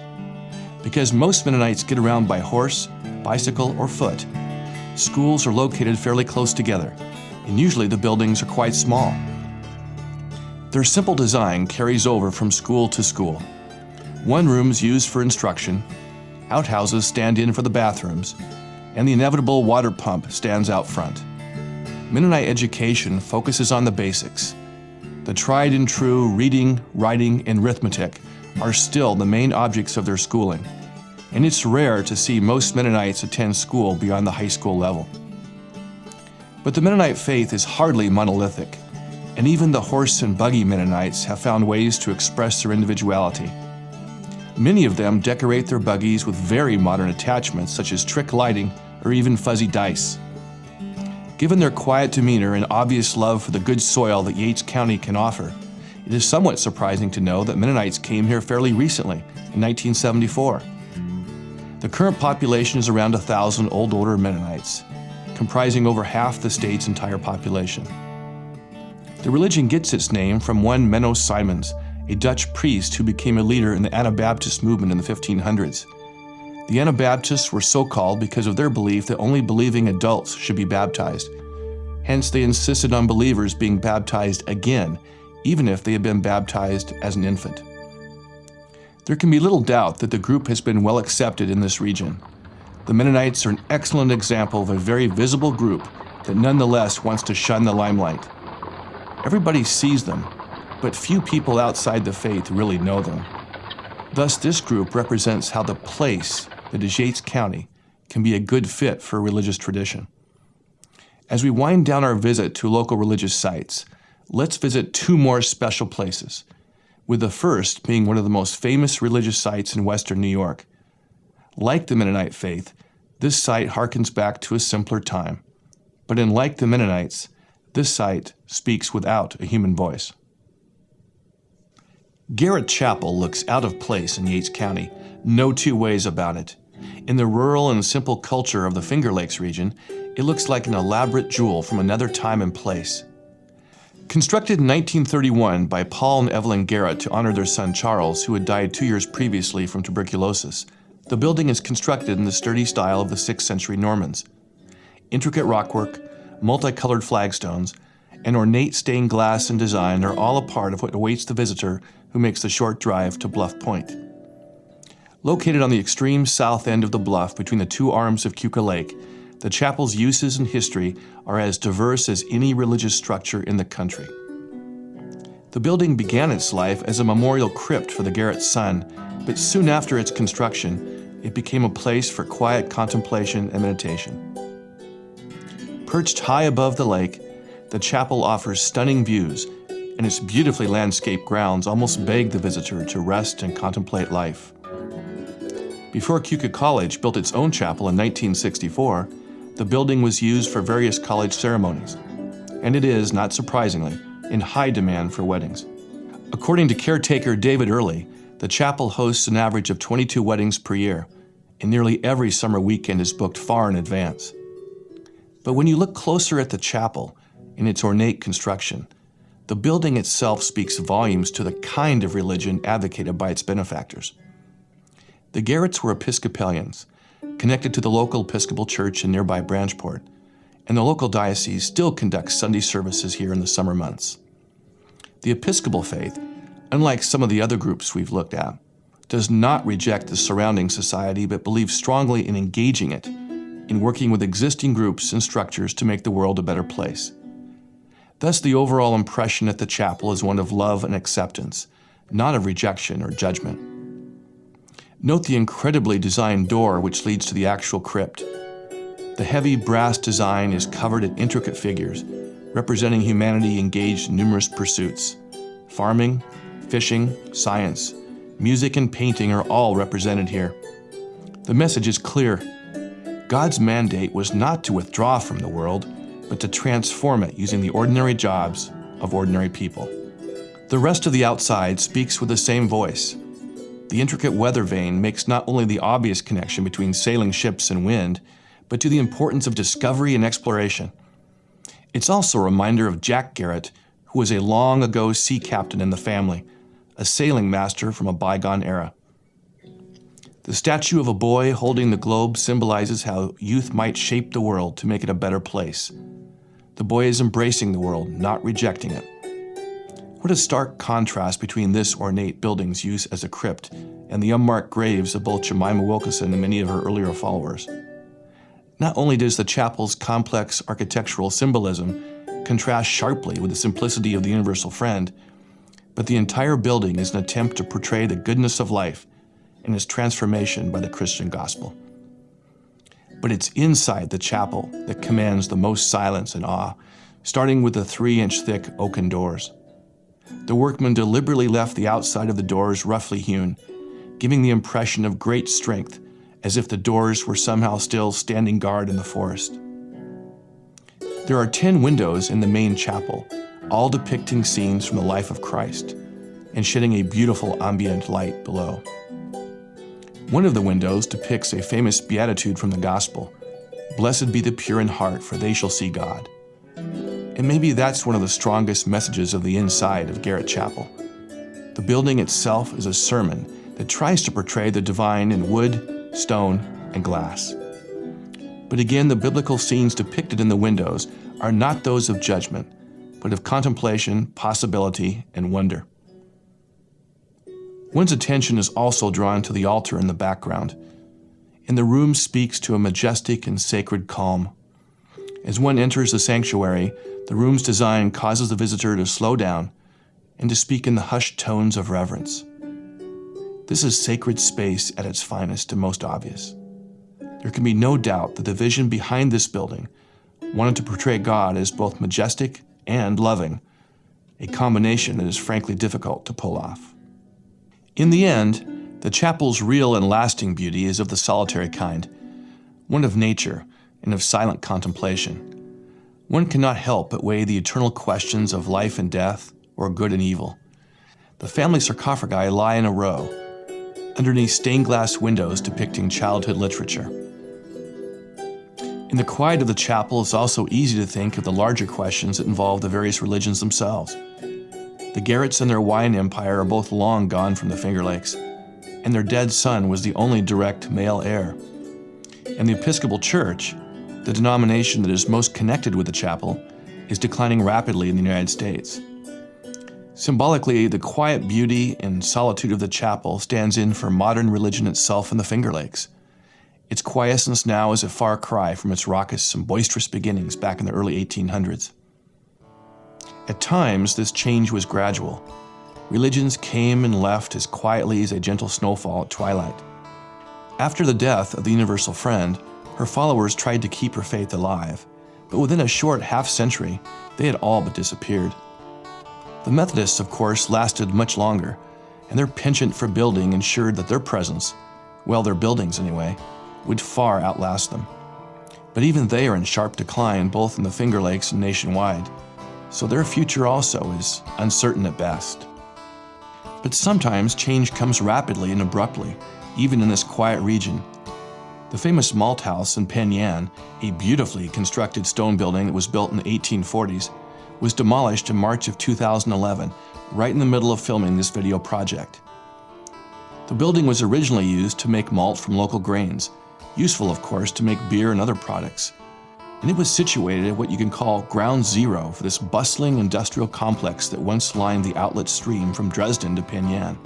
Because most Mennonites get around by horse, bicycle, or foot, schools are located fairly close together, and usually the buildings are quite small. Their simple design carries over from school to school. One room is used for instruction, outhouses stand in for the bathrooms, and the inevitable water pump stands out front. Mennonite education focuses on the basics. The tried and true reading, writing, and arithmetic are still the main objects of their schooling, and it's rare to see most Mennonites attend school beyond the high school level. But the Mennonite faith is hardly monolithic, and even the horse and buggy Mennonites have found ways to express their individuality. Many of them decorate their buggies with very modern attachments such as trick lighting or even fuzzy dice. Given their quiet demeanor and obvious love for the good soil that Yates County can offer, it is somewhat surprising to know that Mennonites came here fairly recently, in 1974. The current population is around 1,000 Old Order Mennonites, comprising over half the state's entire population. The religion gets its name from one Menno Simons, a Dutch priest who became a leader in the Anabaptist movement in the 1500s. The Anabaptists were so called because of their belief that only believing adults should be baptized. Hence, they insisted on believers being baptized again, even if they had been baptized as an infant. There can be little doubt that the group has been well accepted in this region. The Mennonites are an excellent example of a very visible group that nonetheless wants to shun the limelight. Everybody sees them, but few people outside the faith really know them. Thus, this group represents how the place that is Yates County can be a good fit for a religious tradition. As we wind down our visit to local religious sites, let's visit two more special places, with the first being one of the most famous religious sites in western New York. Like the Mennonite faith, this site harkens back to a simpler time. But unlike the Mennonites, this site speaks without a human voice. Garrett Chapel looks out of place in Yates County, no two ways about it. In the rural and simple culture of the Finger Lakes region, it looks like an elaborate jewel from another time and place. Constructed in 1931 by Paul and Evelyn Garrett to honor their son Charles, who had died 2 years previously from tuberculosis, the building is constructed in the sturdy style of the 6th century Normans. Intricate rockwork, multicolored flagstones, and ornate stained glass and design are all a part of what awaits the visitor who makes the short drive to Bluff Point. Located on the extreme south end of the bluff between the two arms of Keuka Lake, the chapel's uses and history are as diverse as any religious structure in the country. The building began its life as a memorial crypt for the Garrett's son, but soon after its construction, it became a place for quiet contemplation and meditation. Perched high above the lake, the chapel offers stunning views, and its beautifully landscaped grounds almost beg the visitor to rest and contemplate life. Before Keuka College built its own chapel in 1964, the building was used for various college ceremonies, and it is, not surprisingly, in high demand for weddings. According to caretaker David Early, the chapel hosts an average of 22 weddings per year, and nearly every summer weekend is booked far in advance. But when you look closer at the chapel in its ornate construction, the building itself speaks volumes to the kind of religion advocated by its benefactors. The Garretts were Episcopalians, connected to the local Episcopal Church in nearby Branchport, and the local diocese still conducts Sunday services here in the summer months. The Episcopal faith, unlike some of the other groups we've looked at, does not reject the surrounding society but believes strongly in engaging it, in working with existing groups and structures to make the world a better place. Thus, the overall impression at the chapel is one of love and acceptance, not of rejection or judgment. Note the incredibly designed door which leads to the actual crypt. The heavy brass design is covered in intricate figures, representing humanity engaged in numerous pursuits. Farming, fishing, science, music, and painting are all represented here. The message is clear. God's mandate was not to withdraw from the world, but to transform it using the ordinary jobs of ordinary people. The rest of the outside speaks with the same voice. The intricate weather vane makes not only the obvious connection between sailing ships and wind, but to the importance of discovery and exploration. It's also a reminder of Jack Garrett, who was a long ago sea captain in the family, a sailing master from a bygone era. The statue of a boy holding the globe symbolizes how youth might shape the world to make it a better place. The boy is embracing the world, not rejecting it. What a stark contrast between this ornate building's use as a crypt and the unmarked graves of both Jemima Wilkinson and many of her earlier followers. Not only does the chapel's complex architectural symbolism contrast sharply with the simplicity of the universal friend, but the entire building is an attempt to portray the goodness of life and its transformation by the Christian gospel. But it's inside the chapel that commands the most silence and awe, starting with the 3-inch thick oaken doors. The workmen deliberately left the outside of the doors roughly hewn, giving the impression of great strength, as if the doors were somehow still standing guard in the forest. There are 10 windows in the main chapel, all depicting scenes from the life of Christ, and shedding a beautiful ambient light below. One of the windows depicts a famous beatitude from the gospel, "Blessed be the pure in heart, for they shall see God." And maybe that's one of the strongest messages of the inside of Garrett Chapel. The building itself is a sermon that tries to portray the divine in wood, stone, and glass. But again, the biblical scenes depicted in the windows are not those of judgment, but of contemplation, possibility, and wonder. One's attention is also drawn to the altar in the background, and the room speaks to a majestic and sacred calm. As one enters the sanctuary, the room's design causes the visitor to slow down and to speak in the hushed tones of reverence. This is sacred space at its finest and most obvious. There can be no doubt that the vision behind this building wanted to portray God as both majestic and loving, a combination that is frankly difficult to pull off. In the end, the chapel's real and lasting beauty is of the solitary kind, one of nature and of silent contemplation. One cannot help but weigh the eternal questions of life and death, or good and evil. The family sarcophagi lie in a row, underneath stained glass windows depicting childhood literature. In the quiet of the chapel, it's also easy to think of the larger questions that involve the various religions themselves. The Garretts and their wine empire are both long gone from the Finger Lakes, and their dead son was the only direct male heir. And the Episcopal Church, the denomination that is most connected with the chapel, is declining rapidly in the United States. Symbolically, the quiet beauty and solitude of the chapel stands in for modern religion itself in the Finger Lakes. Its quiescence now is a far cry from its raucous and boisterous beginnings back in the early 1800s. At times, this change was gradual. Religions came and left as quietly as a gentle snowfall at twilight. After the death of the universal friend, her followers tried to keep her faith alive, but within a short half-century, they had all but disappeared. The Methodists, of course, lasted much longer, and their penchant for building ensured that their presence, well, their buildings anyway, would far outlast them. But even they are in sharp decline both in the Finger Lakes and nationwide, so their future also is uncertain at best. But sometimes change comes rapidly and abruptly, even in this quiet region. The famous Malt House in Penn Yan, a beautifully constructed stone building that was built in the 1840s, was demolished in March of 2011, right in the middle of filming this video project. The building was originally used to make malt from local grains, useful, of course, to make beer and other products. And it was situated at what you can call ground zero for this bustling industrial complex that once lined the outlet stream from Dresden to Penn Yan.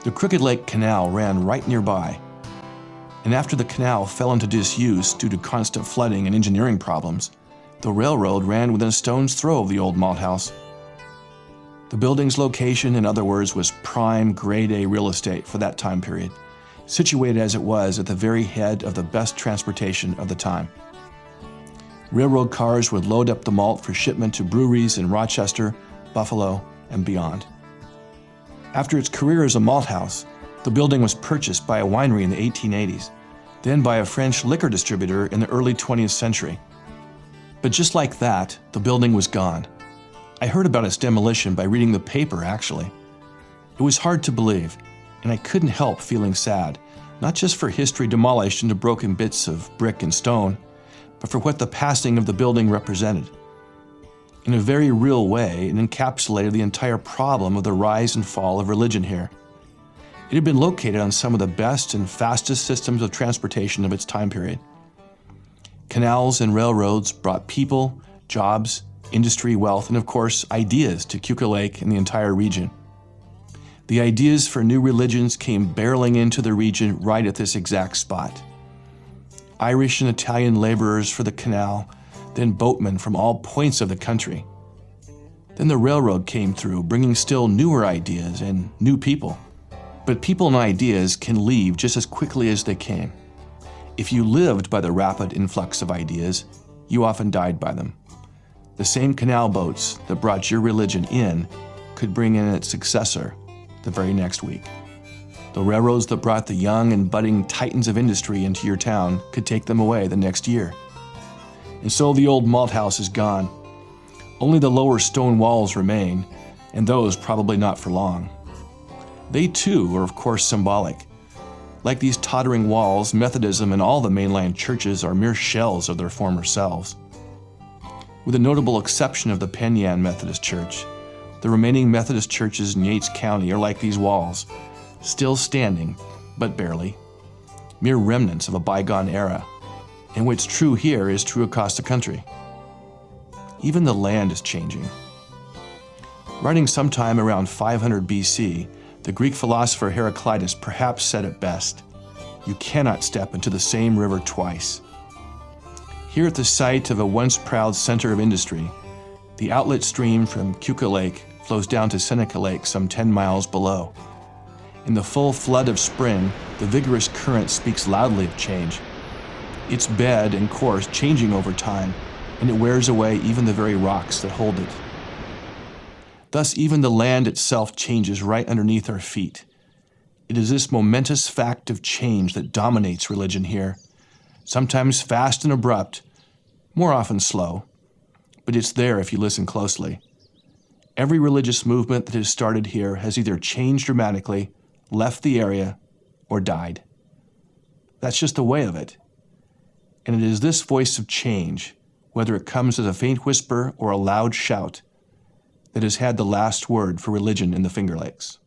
The Crooked Lake Canal ran right nearby, and after the canal fell into disuse due to constant flooding and engineering problems, the railroad ran within a stone's throw of the old malt house. The building's location, in other words, was prime grade A real estate for that time period, situated as it was at the very head of the best transportation of the time. Railroad cars would load up the malt for shipment to breweries in Rochester, Buffalo, and beyond. After its career as a malt house, the building was purchased by a winery in the 1880s, then by a French liquor distributor in the early 20th century. But just like that, the building was gone. I heard about its demolition by reading the paper, actually. It was hard to believe, and I couldn't help feeling sad, not just for history demolished into broken bits of brick and stone, but for what the passing of the building represented. In a very real way, it encapsulated the entire problem of the rise and fall of religion here. It had been located on some of the best and fastest systems of transportation of its time period. Canals and railroads brought people, jobs, industry, wealth, and of course, ideas to Keuka Lake and the entire region. The ideas for new religions came barreling into the region right at this exact spot. Irish and Italian laborers for the canal, then boatmen from all points of the country. Then the railroad came through, bringing still newer ideas and new people. But people and ideas can leave just as quickly as they came. If you lived by the rapid influx of ideas, you often died by them. The same canal boats that brought your religion in could bring in its successor the very next week. The railroads that brought the young and budding titans of industry into your town could take them away the next year. And so the old malt house is gone. Only the lower stone walls remain, and those probably not for long. They too are of course symbolic. Like these tottering walls, Methodism and all the mainland churches are mere shells of their former selves. With the notable exception of the Penn Yan Methodist Church, the remaining Methodist churches in Yates County are like these walls, still standing, but barely, mere remnants of a bygone era, and what's true here is true across the country. Even the land is changing. Writing sometime around 500 BC, the Greek philosopher Heraclitus perhaps said it best: "You cannot step into the same river twice." Here at the site of a once proud center of industry, the outlet stream from Keuka Lake flows down to Seneca Lake some 10 miles below. In the full flood of spring, the vigorous current speaks loudly of change. Its bed and course changing over time, and it wears away even the very rocks that hold it. Thus, even the land itself changes right underneath our feet. It is this momentous fact of change that dominates religion here, sometimes fast and abrupt, more often slow, but it's there if you listen closely. Every religious movement that has started here has either changed dramatically, left the area, or died. That's just the way of it. And it is this voice of change, whether it comes as a faint whisper or a loud shout, that has had the last word for religion in the Finger Lakes.